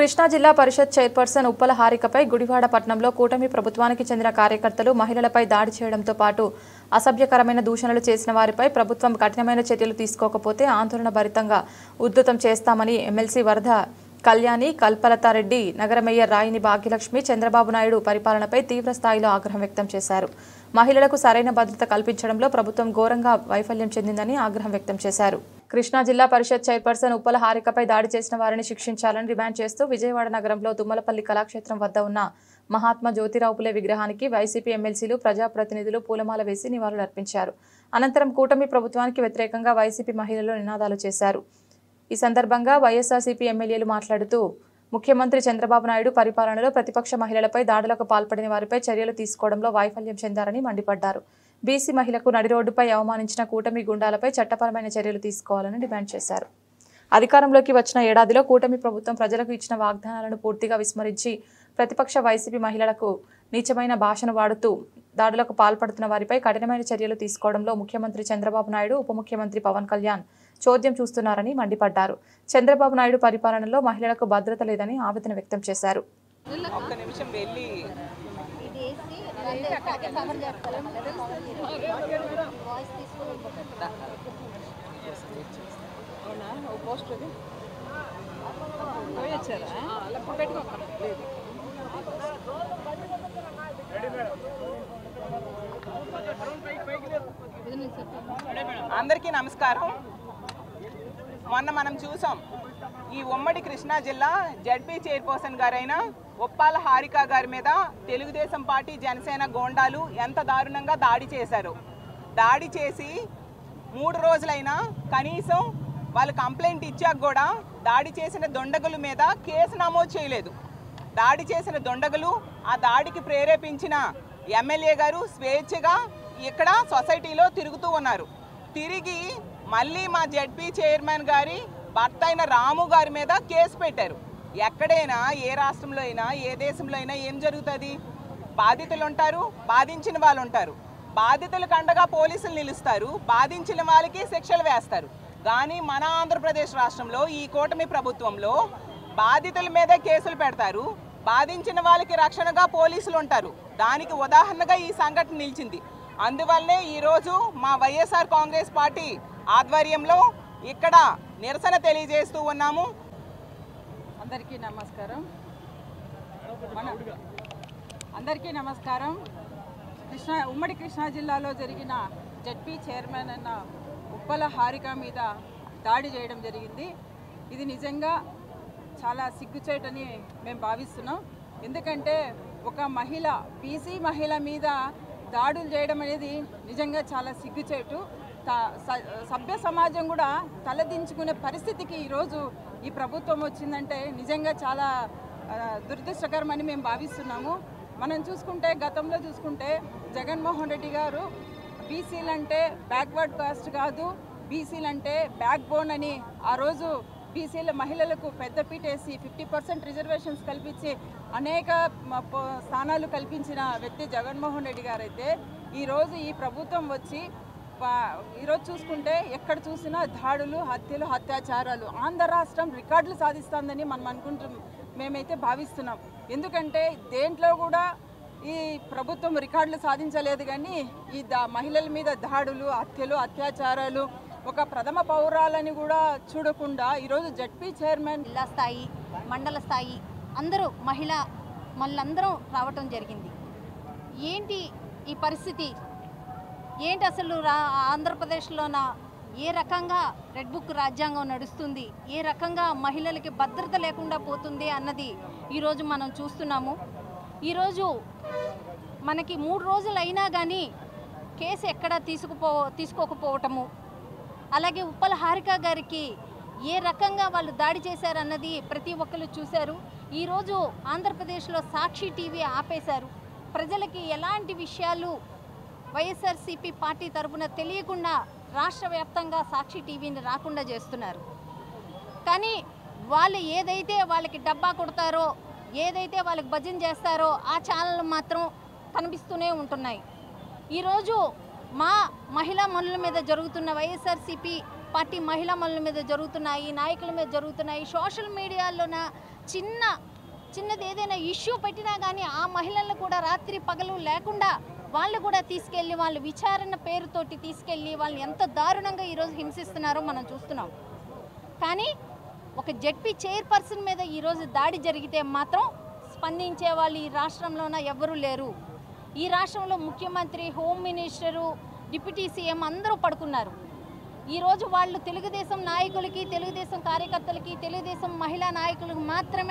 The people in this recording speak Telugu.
కృష్ణా జిల్లా పరిషత్ చైర్పర్సన్ ఉప్పల హారికపై గుడివాడ పట్టణంలో కూటమి ప్రభుత్వానికి చెందిన కార్యకర్తలు మహిళలపై దాడి చేయడంతో పాటు అసభ్యకరమైన దూషణలు చేసిన వారిపై ప్రభుత్వం కఠినమైన చర్యలు తీసుకోకపోతే ఆందోళన భరితంగా ఉద్ధృతం చేస్తామని ఎమ్మెల్సీ వరద కళ్యాణి కల్పలతారెడ్డి, నగర మేయర్ రాయిని భాగ్యలక్ష్మి చంద్రబాబు నాయుడు పరిపాలనపై తీవ్ర స్థాయిలో ఆగ్రహం వ్యక్తం చేశారు. మహిళలకు సరైన భద్రత కల్పించడంలో ప్రభుత్వం ఘోరంగా వైఫల్యం చెందిందని ఆగ్రహం వ్యక్తం చేశారు. కృష్ణా జిల్లా పరిషత్ చైర్పర్సన్ ఉప్పల హారికపై దాడి చేసిన వారిని శిక్షించాలని డిమాండ్ చేస్తూ విజయవాడ నగరంలో తుమ్మలపల్లి కళాక్షేత్రం వద్ద ఉన్న మహాత్మా జ్యోతిరావు పులే విగ్రహానికి వైసీపీ ఎమ్మెల్సీలు, ప్రజాప్రతినిధులు పూలమాల వేసి నివాళులర్పించారు. అనంతరం కూటమి ప్రభుత్వానికి వ్యతిరేకంగా వైసీపీ మహిళలు నినాదాలు చేశారు. ఈ సందర్భంగా వైఎస్ఆర్సీపీ ఎమ్మెల్యేలు మాట్లాడుతూ ముఖ్యమంత్రి చంద్రబాబు నాయుడు పరిపాలనలో ప్రతిపక్ష మహిళలపై దాడులకు పాల్పడిన వారిపై చర్యలు తీసుకోవడంలో వైఫల్యం చెందారని మండిపడ్డారు. బీసీ మహిళకు నడి రోడ్డుపై అవమానించిన కూటమి గుండాలపై చట్టపరమైన చర్యలు తీసుకోవాలని డిమాండ్ చేశారు. అధికారంలోకి వచ్చిన ఏడాదిలో కూటమి ప్రభుత్వం ప్రజలకు ఇచ్చిన వాగ్దానాలను పూర్తిగా విస్మరించి ప్రతిపక్ష వైసీపీ మహిళలకు నీచమైన భాషను వాడుతూ దాడులకు పాల్పడుతున్న వారిపై కఠినమైన చర్యలు తీసుకోవడంలో ముఖ్యమంత్రి చంద్రబాబు నాయుడు, ఉప ముఖ్యమంత్రి పవన్ కళ్యాణ్ చోద్యం చూస్తున్నారని మండిపడ్డారు. చంద్రబాబు నాయుడు పరిపాలనలో మహిళలకు భద్రత లేదని ఆవేదన వ్యక్తం చేశారు. అందరికీ నమస్కారం. మొన్న మనం చూసాం, ఈ ఉమ్మడి కృష్ణా జిల్లా జడ్పీ చైర్పర్సన్ గారైన ఉప్పాల హారిక గారి మీద తెలుగుదేశం పార్టీ, జనసేన గోండాలు ఎంత దారుణంగా దాడి చేశారు. దాడి చేసి 3 రోజులైనా కనీసం వాళ్ళు కంప్లైంట్ ఇచ్చాక కూడా దాడి చేసిన దొండగుల మీద కేసు నమోదు చేయలేదు. దాడి చేసిన దొండగులు, ఆ దాడికి ప్రేరేపించిన ఎమ్మెల్యే గారు స్వేచ్ఛగా ఇక్కడ సొసైటీలో తిరుగుతూ ఉన్నారు. తిరిగి మళ్ళీ మా జడ్పీ చైర్మన్ గారి భర్త అయిన రాము గారి మీద కేసు పెట్టారు. ఎక్కడైనా, ఏ రాష్ట్రంలో అయినా, ఏ దేశంలో అయినా ఏం జరుగుతుంది? బాధితులు ఉంటారు, బాధించిన వాళ్ళు ఉంటారు. బాధితులకు అండగా పోలీసులు నిలుస్తారు, బాధించిన వాళ్ళకి శిక్షలు వేస్తారు. కానీ మన ఆంధ్రప్రదేశ్ రాష్ట్రంలో ఈ కూటమి ప్రభుత్వంలో బాధితుల మీదే కేసులు పెడతారు, బాధించిన వాళ్ళకి రక్షణగా పోలీసులు ఉంటారు. దానికి ఉదాహరణగా ఈ సంఘటన నిలిచింది. అందువల్లనే ఈరోజు మా వైఎస్ఆర్ కాంగ్రెస్ పార్టీ ఆధ్వర్యంలో ఇక్కడ నిరసన తెలియజేస్తూ ఉన్నాము. అందరికీ నమస్కారం. ఉమ్మడి కృష్ణా జిల్లాలో జరిగిన జడ్పీ చైర్మన్ అన్న ఉప్పల హారిక మీద దాడి చేయడం జరిగింది. ఇది నిజంగా చాలా సిగ్గుచేటని మేము భావిస్తున్నాం. ఎందుకంటే ఒక మహిళ, బీసీ మహిళ మీద దాడులు చేయడం అనేది నిజంగా చాలా సిగ్గుచేటు. సభ్య సమాజం కూడా తలదించుకునే పరిస్థితికి ఈరోజు ఈ ప్రభుత్వం వచ్చిందంటే నిజంగా చాలా దురదృష్టకరమని మేము భావిస్తున్నాము. మనం చూసుకుంటే, గతంలో చూసుకుంటే జగన్మోహన్ రెడ్డి గారు బీసీలంటే బ్యాక్వర్డ్ కాస్ట్ కాదు, బీసీలంటే బ్యాక్ బోన్ అని ఆ రోజు బీసీల మహిళలకు పెద్దపీట వేసి 50% రిజర్వేషన్స్ కల్పించి అనేక స్థానాలు కల్పించిన వ్యక్తి జగన్మోహన్ రెడ్డి గారు అయితే ఈరోజు ఈ ప్రభుత్వం వచ్చి ఈరోజు చూసుకుంటే ఎక్కడ చూసినా దాడులు, హత్యలు, అత్యాచారాలు. ఆంధ్ర రాష్ట్రం రికార్డులు సాధిస్తుందని మనం మేమైతే భావిస్తున్నాం. ఎందుకంటే దేంట్లో కూడా ఈ ప్రభుత్వం రికార్డులు సాధించలేదు. కానీ ఈ మహిళల మీద దాడులు, హత్యలు, అత్యాచారాలు ఒక ప్రథమ పౌరాలని కూడా చూడకుండా ఈరోజు జడ్పీ చైర్మన్, జిల్లా స్థాయి, మండల స్థాయి అందరూ మళ్ళందరం రావటం జరిగింది. ఏంటి ఈ పరిస్థితి? ఏంటి అసలు ఆంధ్రప్రదేశ్లోన ఏ రకంగా రెడ్ బుక్ రాజ్యాంగం నడుస్తుంది, ఏ రకంగా మహిళలకి భద్రత లేకుండా పోతుంది అన్నది ఈరోజు మనం చూస్తున్నాము. ఈరోజు మనకి 3 రోజులు అయినా కానీ కేసు ఎక్కడా తీసుకోకపోవటము, అలాగే ఉప్పల హారిక గారికి ఏ రకంగా వాళ్ళు దాడి చేశారన్నది ప్రతి ఒక్కరు చూశారు. ఈరోజు ఆంధ్రప్రదేశ్లో సాక్షి టీవీ ఆపేశారు. ప్రజలకి ఎలాంటి విషయాలు వైఎస్ఆర్సీపీ పార్టీ తరఫున తెలియకుండా రాష్ట్ర వ్యాప్తంగా సాక్షి టీవీని రాకుండా చేస్తున్నారు. కానీ వాళ్ళు ఏదైతే వాళ్ళకి డబ్బా కొడతారో, ఏదైతే వాళ్ళకి భజన చేస్తారో ఆ ఛానళ్ళు మాత్రం కనిపిస్తూనే ఉంటున్నాయి. ఈరోజు మా మహిళా మనుల మీద జరుగుతున్న, వైఎస్ఆర్సీపీ పార్టీ మహిళా మనుల మీద జరుగుతున్నాయి, నాయకుల మీద జరుగుతున్నాయి, సోషల్ మీడియాలోన చిన్నది ఏదైనా ఇష్యూ పెట్టినా కానీ ఆ మహిళలను కూడా రాత్రి పగలు లేకుండా వాళ్ళు కూడా తీసుకెళ్ళి వాళ్ళ విచారణ పేరుతోటి తీసుకెళ్ళి వాళ్ళని ఎంత దారుణంగా ఈరోజు హింసిస్తున్నారో మనం చూస్తున్నాం. కానీ ఒక జెడ్పీ చైర్పర్సన్ మీద ఈరోజు దాడి జరిగితే మాత్రం స్పందించే వాళ్ళు ఈ రాష్ట్రంలోన ఎవ్వరూ లేరు. ఈ రాష్ట్రంలో ముఖ్యమంత్రి, హోమ్ మినిస్టరు, డిప్యూటీ సీఎం అందరూ పడుకున్నారు. ఈరోజు వాళ్ళు తెలుగుదేశం నాయకులకి, తెలుగుదేశం కార్యకర్తలకి, తెలుగుదేశం మహిళా నాయకులకు మాత్రమే